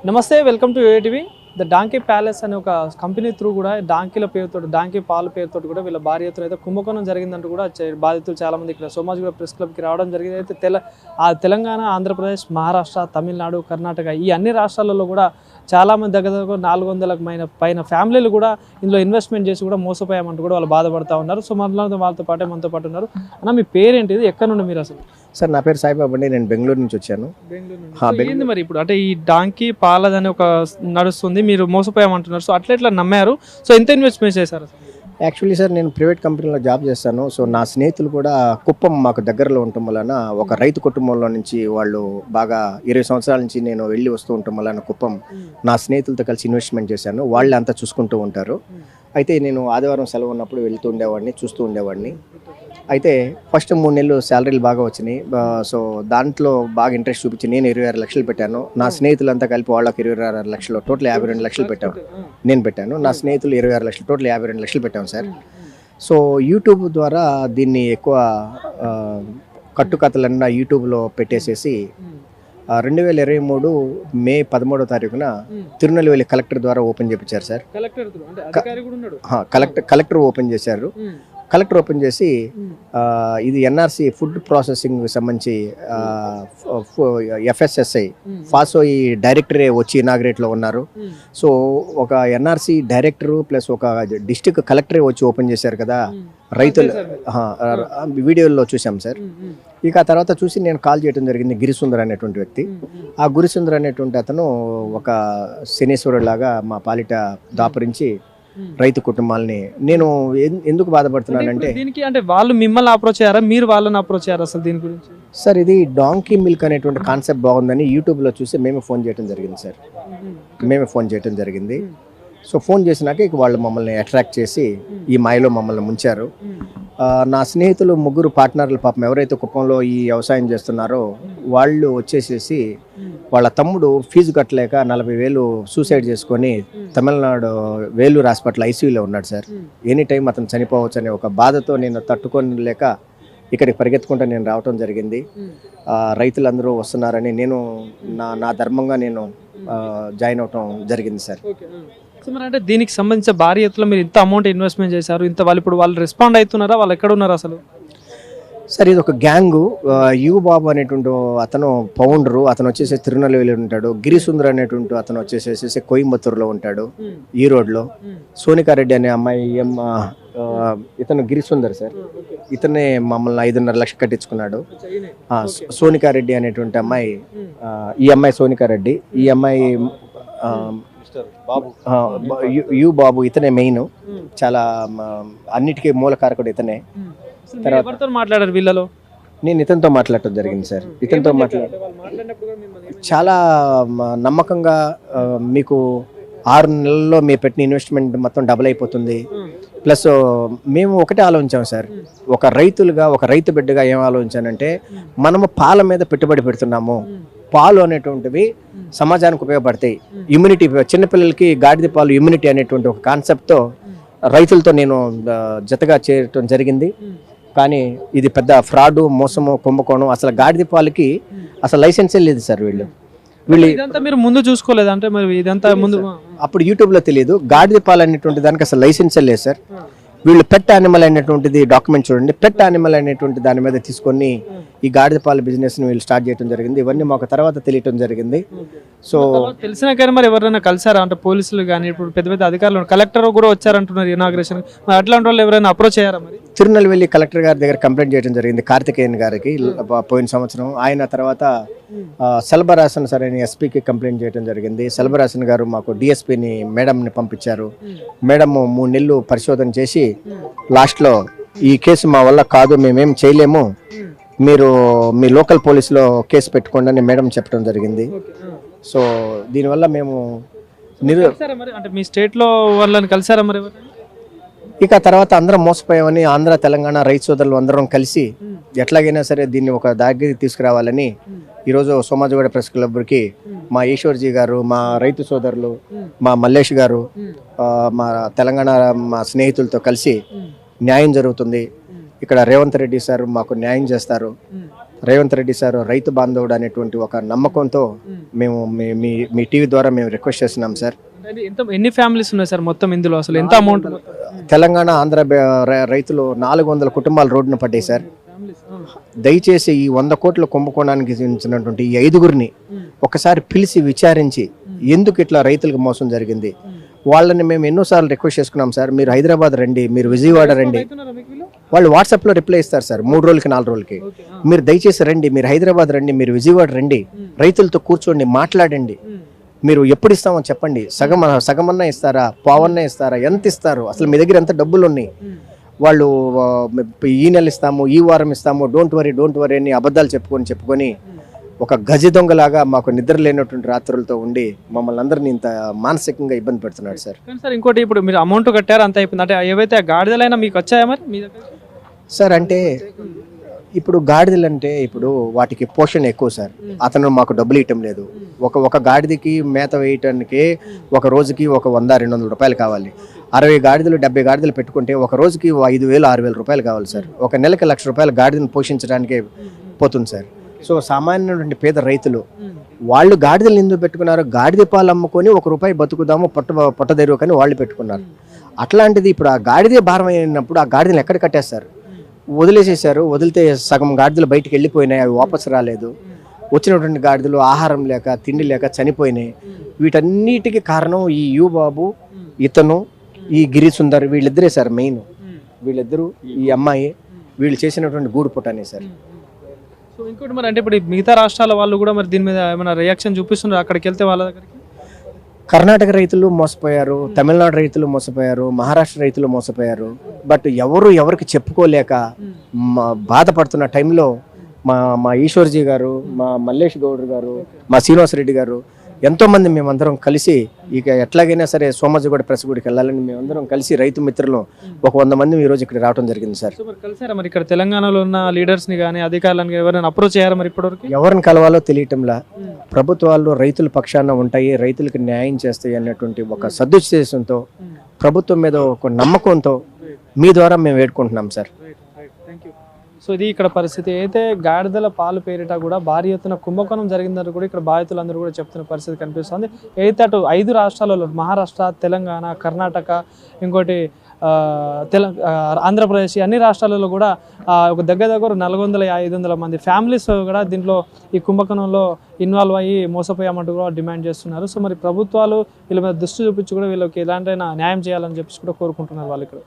నమస్తే, welcome to ATV. The donkey palace అనే ఒక కంపెనీ త్రూ కూడా డాంకీల పేరుతో, డాంకీ పాల పేరుతో కూడా వీళ్ళ భారీ ఎత్తున అయితే కుంభకోణం జరిగిందంటూ కూడా బాధితులు చాలామంది ఇక్కడ సోమాజిగూడ ప్రెస్ క్లబ్కి రావడం జరిగింది. అయితే తెలంగాణ, ఆంధ్రప్రదేశ్, మహారాష్ట్ర, తమిళనాడు, కర్ణాటక ఈ అన్ని రాష్ట్రాలలో కూడా చాలామంది దగ్గర 400 పైన ఫ్యామిలీలు కూడా ఇందులో ఇన్వెస్ట్మెంట్ చేసి కూడా మోసపోయామంటూ కూడా వాళ్ళు బాధపడుతూ ఉన్నారు. సో వాళ్ళతో పాటే మనతో పాటు ఉన్నారు. అన్న, మీ పేరేంటిది, ఎక్కడ నుండి మీరు అసలు? సార్, నా పేరు సాయిబాబు అండి. నేను బెంగళూరు నుంచి వచ్చాను. ఏంది మరి ఇప్పుడు అంటే ఈ డాంకీ పాలదని ఒక నడుస్తుంది, మీరు మోసపోయామంటున్నారు. సో అట్లా నమ్మారు. సో ఎంత ఇన్వెస్ట్మెంట్ చేశారు? యాక్చువల్లీ సార్, నేను ప్రైవేట్ కంపెనీలో జాబ్ చేస్తాను. సో నా స్నేహితులు కూడా కుప్పం మాకు దగ్గరలో ఉండటం వలన ఒక రైతు కుటుంబంలో నుంచి వాళ్ళు బాగా 20 సంవత్సరాల నుంచి నేను వెళ్ళి వస్తూ ఉండటం వలన కుప్పం నా స్నేహితులతో కలిసి ఇన్వెస్ట్మెంట్ చేశాను. వాళ్ళే అంతా చూసుకుంటూ ఉంటారు. అయితే నేను ఆదివారం సెలవు ఉన్నప్పుడు వెళ్తూ ఉండేవాడిని, చూస్తూ ఉండేవాడిని. అయితే ఫస్ట్ 3 నెలలు శాలరీలు బాగా వచ్చినాయి. సో దాంట్లో బాగా ఇంట్రెస్ట్ చూపించి నేను 26 లక్షలు పెట్టాను. నా స్నేహితులంతా కలిపి వాళ్ళకి 26 లక్షలు, టోటల్ 52 లక్షలు పెట్టాను. నేను పెట్టాను, నా స్నేహితులు 26 లక్షలు, టోటల్ 52 లక్షలు పెట్టాను సార్. సో యూట్యూబ్ ద్వారా దీన్ని ఎక్కువ కట్టుకథలన్నా యూట్యూబ్లో పెట్టేసేసి 2023 మే 13వ తారీఖున తిరునెల్వేలి కలెక్టర్ ద్వారా ఓపెన్ చేయించారు సార్. కలెక్టర్ ఓపెన్ చేశారు. కలెక్టర్ ఓపెన్ చేసి ఇది ఎన్ఆర్సి ఫుడ్ ప్రాసెసింగ్ సంబంధించి FSSI ఫాసో ఈ డైరెక్టరే వచ్చి ఇనాగ్రేట్లో ఉన్నారు. సో ఒక ఎన్ఆర్సి డైరెక్టరు ప్లస్ ఒక డిస్ట్రిక్ట్ కలెక్టరే వచ్చి ఓపెన్ చేశారు కదా. రైతులు వీడియోలో చూసాం సార్. ఇక ఆ తర్వాత చూసి నేను కాల్ చేయడం జరిగింది గిరిసుందర్ అనేటువంటి వ్యక్తి. ఆ గిరిసుందర్ అనేటువంటి అతను ఒక శనీశ్వరులాగా మా పాలిట దాపరించి రైతు కుటుంబాలని నేను ఎందుకు బాధపడుతున్నానంటే, దీనికి అంటే వాళ్ళు మిమ్మల్ని అప్రోచ్ అయ్యారా, మీరు వాళ్ళని అప్రోచ్ అయ్యారా అసలు దీని గురించి? సార్, ఇది డాంకీ మిల్క్ అనేటువంటి కాన్సెప్ట్ బాగుందని యూట్యూబ్లో చూసి మేమే ఫోన్ చేయడం జరిగింది సార్. మేమే ఫోన్ చేయడం జరిగింది. సో ఫోన్ చేసినాక ఇక వాళ్ళు మమ్మల్ని అట్రాక్ట్ చేసి ఈ మాయలో మమ్మల్ని ముంచారు. నా స్నేహితులు 3 పార్ట్నర్లు పాపం ఎవరైతే కుప్పంలో ఈ వ్యవసాయం చేస్తున్నారో వాళ్ళు వచ్చేసేసి వాళ్ళ తమ్ముడు ఫీజు కట్టలేక 40,000 సూసైడ్ చేసుకొని తమిళనాడు వేలూరు హాస్పిటల్ ICUలో ఉన్నాడు సార్. ఎనీ టైం అతను చనిపోవచ్చు అనే ఒక బాధతో నేను తట్టుకోలేక ఇక్కడికి పరిగెత్తుకుంటూ నేను రావటం జరిగింది. రైతులందరూ వస్తున్నారని నేను నా ధర్మంగా నేను జాయిన్ అవటం జరిగింది సార్. సో మరి అంటే దీనికి సంబంధించిన భారీ ఎత్తులో మీరు ఇంత అమౌంట్ ఇన్వెస్ట్మెంట్ చేశారు, వాళ్ళు రెస్పాండ్ అవుతున్నారా, వాళ్ళు ఎక్కడ ఉన్నారు అసలు? సార్, ఇది ఒక గ్యాంగు. యు బాబు అనేటువంటి అతను ఫౌండరు. అతను వచ్చేసి తిరునెల్వేలి ఉంటాడు. గిరిసుందర్ అనేటువంటి అతను వచ్చేసేసి కోయంబత్తూరులో ఉంటాడు, ఈ రోడ్లో. సోనికారెడ్డి అనే అమ్మాయి ఇతను గిరిసుందర్ సార్. ఇతనే మమ్మల్ని 5.5 లక్షలు కట్టించుకున్నాడు. సోనికారెడ్డి అనేటువంటి అమ్మాయి, ఈ అమ్మాయి సోనికారెడ్డి. ఈ అమ్మాయి యు బాబు, ఇతనే మెయిన్. చాలా అన్నిటికీ మూల కారకుడు ఇతనే. తర్వాత మాట్లాడారు వీళ్ళలో? నేను ఇతనితో మాట్లాడటం జరిగింది సార్. ఇతనితో చాలా నమ్మకంగా మీకు 6 నెలల్లో మీరు పెట్టిన ఇన్వెస్ట్మెంట్ మొత్తం డబుల్ అయిపోతుంది. ప్లస్ మేము ఒకటే ఆలోచించాం సార్, ఒక రైతులుగా, ఒక రైతు బిడ్డగా ఏం ఆలోచించానంటే, మనము పాల మీద పెట్టుబడి పెడుతున్నాము. పాలు అనేటువంటివి సమాజానికి ఉపయోగపడతాయి. ఇమ్యూనిటీ, చిన్నపిల్లలకి గాడిద పాలు ఇమ్యూనిటీ అనేటువంటి ఒక కాన్సెప్ట్తో రైతులతో నేను జతగా చేయటం జరిగింది. కానీ ఇది పెద్ద ఫ్రాడ్, మోసము, కుంభకోణం. అసలు గాడిద పాలకి అసలు లైసెన్సే లేదు సార్. వీళ్ళు ఇదంతా మీరు ముందు చూసుకోలేదు అంటే? మరి ఇదంతా ముందు అప్పుడు యూట్యూబ్లో తెలియదు. గాడిద పాలు అనేటువంటి దానికి అసలు లైసెన్సే లేదు సార్. వీళ్ళు పెట్ యానిమల్ అనేటువంటిది డాక్యుమెంట్ చూడండి. పెట్ యానిమల్ అనేటువంటి దాని మీద తీసుకొని ఈ గాడిద పాల బిజినెస్ని వీళ్ళు స్టార్ట్ చేయడం జరిగింది. ఇవన్నీ మాకు తర్వాత తెలియటం జరిగింది. సో తెలిసిన కానీ మరి ఎవరైనా కలిసారా అంటే పోలీసులు కానీ, ఇప్పుడు పెద్ద అధికారులు, కలెక్టర్ కూడా వచ్చారంటున్నారు ఇనాగ్రేషన్. మరి అట్లాంటి వాళ్ళు ఎవరైనా అప్రోచ్ అయ్యారా? మరి తిరునెల్వేలి కలెక్టర్ గారి దగ్గర కంప్లైంట్ చేయడం జరిగింది, కార్తికేయన్ గారికి, పోయిన సంవత్సరం. ఆయన తర్వాత సెల్బరాసన్ సార్ అని ఎస్పీకి కంప్లైంట్ చేయడం జరిగింది. సెల్బరాసన్ గారు మాకు డిఎస్పీని మేడంని పంపించారు. మేడం 3 నెలలు పరిశోధన చేసి లాస్ట్లో ఈ కేసు మా వల్ల కాదు, మేమేం చేయలేము, మీరు మీ లోకల్ పోలీసులో కేసు పెట్టుకోండి అని మేడం చెప్పడం జరిగింది. సో దీనివల్ల మేము అంటే మీ స్టేట్లో వాళ్ళని కలిసారా మరి? ఇక తర్వాత అందరం మోసపోయామని ఆంధ్ర తెలంగాణ రైతు సోదరులు అందరం కలిసి ఎట్లాగైనా సరే దీన్ని ఒక దగ్గరికి తీసుకురావాలని ఈరోజు సోమాజిగూడ ప్రెస్ క్లబ్కి మా ఈశ్వర్జీ గారు, మా రైతు సోదరులు, మా మల్లేష్ గారు, మా తెలంగాణ మా స్నేహితులతో కలిసి న్యాయం జరుగుతుంది. ఇక్కడ రేవంత్ రెడ్డి సార్ మాకు న్యాయం చేస్తారు. రేవంత్ రెడ్డి సార్ రైతు బాంధవుడు అనేటువంటి ఒక నమ్మకంతో మేము మీ టీవీ ద్వారా మేము రిక్వెస్ట్ చేస్తున్నాం సార్. ఎన్ని ఫ్యామిలీస్ ఉన్నాయి సార్ మొత్తం ఇందులో, అసలు ఎంత అమౌంట్? తెలంగాణ ఆంధ్ర రైతులు 400 కుటుంబాలు రోడ్డున పడ్డాయి సార్. దయచేసి ఈ 100 కోట్ల కుంభకోణానికి చెందినటువంటి ఈ 5గురిని ఒకసారి పిలిచి విచారించి ఎందుకు ఇట్లా రైతులకు మోసం జరిగింది వాళ్ళని మేము ఎన్నోసార్లు రిక్వెస్ట్ చేసుకున్నాం సార్. మీరు హైదరాబాద్ రండి, మీరు విజయవాడ రండి. వాళ్ళు వాట్సాప్లో రిప్లై ఇస్తారు సార్ 3 రోజులకి 4 రోజులకి. మీరు దయచేసి రండి, మీరు హైదరాబాద్ రండి, మీరు విజయవాడ రండి, రైతులతో కూర్చోండి, మాట్లాడండి. మీరు ఎప్పుడు ఇస్తామో చెప్పండి, సగమన్నా ఇస్తారా, పావన్నా ఇస్తారా, ఎంత ఇస్తారు, అసలు మీ దగ్గర ఎంత డబ్బులు ఉన్నాయి. వాళ్ళు ఈ నెల ఇస్తాము, ఈ వారం ఇస్తాము, డోంట్ వరీ అని అబద్ధాలు చెప్పుకొని ఒక గజ దొంగలాగా మాకు నిద్ర లేనటువంటి రాత్రులతో ఉండి మమ్మల్ని అందరినీ ఇంత మానసికంగా ఇబ్బంది పెడుతున్నాడు సార్. సార్ ఇంకోటి, ఇప్పుడు మీరు అమౌంట్ కట్టారు అంత అయిపోయింది అంటే ఏవైతే గాడిదలైనా మీకు వచ్చాయా మరి మీ దగ్గర? సార్ అంటే ఇప్పుడు గాడిదలు అంటే ఇప్పుడు వాటికి పోషణ ఎక్కువ సార్. అతను మాకు డబ్బులు ఇవ్వటం లేదు. ఒక గాడిదకి మేత వేయటానికి ఒక రోజుకి ఒక 100-200 రూపాయలు కావాలి. 60 గాడిదలు 70 గాడిదలు పెట్టుకుంటే ఒక రోజుకి 5,000-6,000 రూపాయలు కావాలి సార్. ఒక నెలకి 1,00,000 రూపాయలు గాడిదను పోషించడానికే పోతుంది సార్. సో సామాన్యమైన పేద రైతులు వాళ్ళు గాడిదలు ఎందుకు పెట్టుకున్నారు, గాడిద పాలు అమ్ముకొని ₹1 బతుకుదాము పొట్టదెరువు కానీ వాళ్ళు పెట్టుకున్నారు. అట్లాంటిది ఇప్పుడు ఆ గాడిదే భారం అయినప్పుడు ఆ గాడిదలు ఎక్కడ కట్టేస్తారు? వదిలేసేసారు. వదిలితే సగం గాడిదలు బయటికి వెళ్ళిపోయినాయి, అవి వాపసు రాలేదు. వచ్చినటువంటి గాడిదలు ఆహారం లేక తిండి లేక చనిపోయినాయి. వీటన్నిటికీ కారణం ఈ బాబు, ఇతను, ఈ గిరి సుందర్, వీళ్ళిద్దరే సార్ మెయిన్. వీళ్ళిద్దరూ, ఈ అమ్మాయి, వీళ్ళు చేసినటువంటి గూడు పుట్టనే సార్. సో ఇంకోటి మరి అంటే ఇప్పుడు మిగతా రాష్ట్రాల వాళ్ళు కూడా మరి దీని మీద ఏమైనా రియాక్షన్ చూపిస్తున్నారు అక్కడికి వెళ్తే వాళ్ళ దగ్గరికి? కర్ణాటక రైతులు మోసపోయారు, తమిళనాడు రైతులు మోసపోయారు, మహారాష్ట్ర రైతులు మోసపోయారు. బట్ ఎవరికి చెప్పుకోలేక బాధపడుతున్న టైంలో మా ఈశ్వర్జీ గారు, మా మల్లేష్ గౌడ్ గారు, మా శ్రీనివాసరెడ్డి గారు, ఎంతోమంది మేమందరం కలిసి ఇక ఎట్లాగైనా సరే సోమాజిగూడ ప్రెస్ గుడికి వెళ్ళాలని మేమందరం కలిసి రైతు మిత్రులు ఒక 100 మంది ఈరోజు ఇక్కడ రావడం జరిగింది సార్. కలిసారా మరి ఇక్కడ తెలంగాణలో ఉన్న లీడర్స్ని కానీ అధికారులను ఎవరైనా అప్రోచ్ అయ్యారా మరి ఇప్పటివరకు? ఎవరిని కలవాలో తెలియటంలా. ప్రభుత్వాలు రైతుల పక్షాన ఉంటాయి, రైతులకు న్యాయం చేస్తాయి అన్నటువంటి ఒక సదుద్దేశంతో, ప్రభుత్వం మీద ఒక నమ్మకంతో మీ ద్వారా మేము వేడుకుంటున్నాం సార్. సో ఇది ఇక్కడ పరిస్థితి. అయితే గాడిదల పాలు పేరిట కూడా భారీ ఎత్తున కుంభకోణం జరిగిందని కూడా ఇక్కడ బాధితులందరూ కూడా చెప్తున్న పరిస్థితి కనిపిస్తుంది. అయితే అటు 5 రాష్ట్రాలలో మహారాష్ట్ర, తెలంగాణ, కర్ణాటక, ఇంకోటి ఆంధ్రప్రదేశ్, అన్ని రాష్ట్రాలలో కూడా ఒక దగ్గర 400-500 మంది ఫ్యామిలీస్ కూడా దీంట్లో ఈ కుంభకోణంలో ఇన్వాల్వ్ అయ్యి మోసపోయామంటూ కూడా డిమాండ్ చేస్తున్నారు. సో మరి ప్రభుత్వాలు వీళ్ళ మీద దృష్టి చూపించి కూడా వీళ్ళకి ఎలాంటైనా న్యాయం చేయాలని చెప్పి కూడా కోరుకుంటున్నారు వాళ్ళు ఇక్కడ.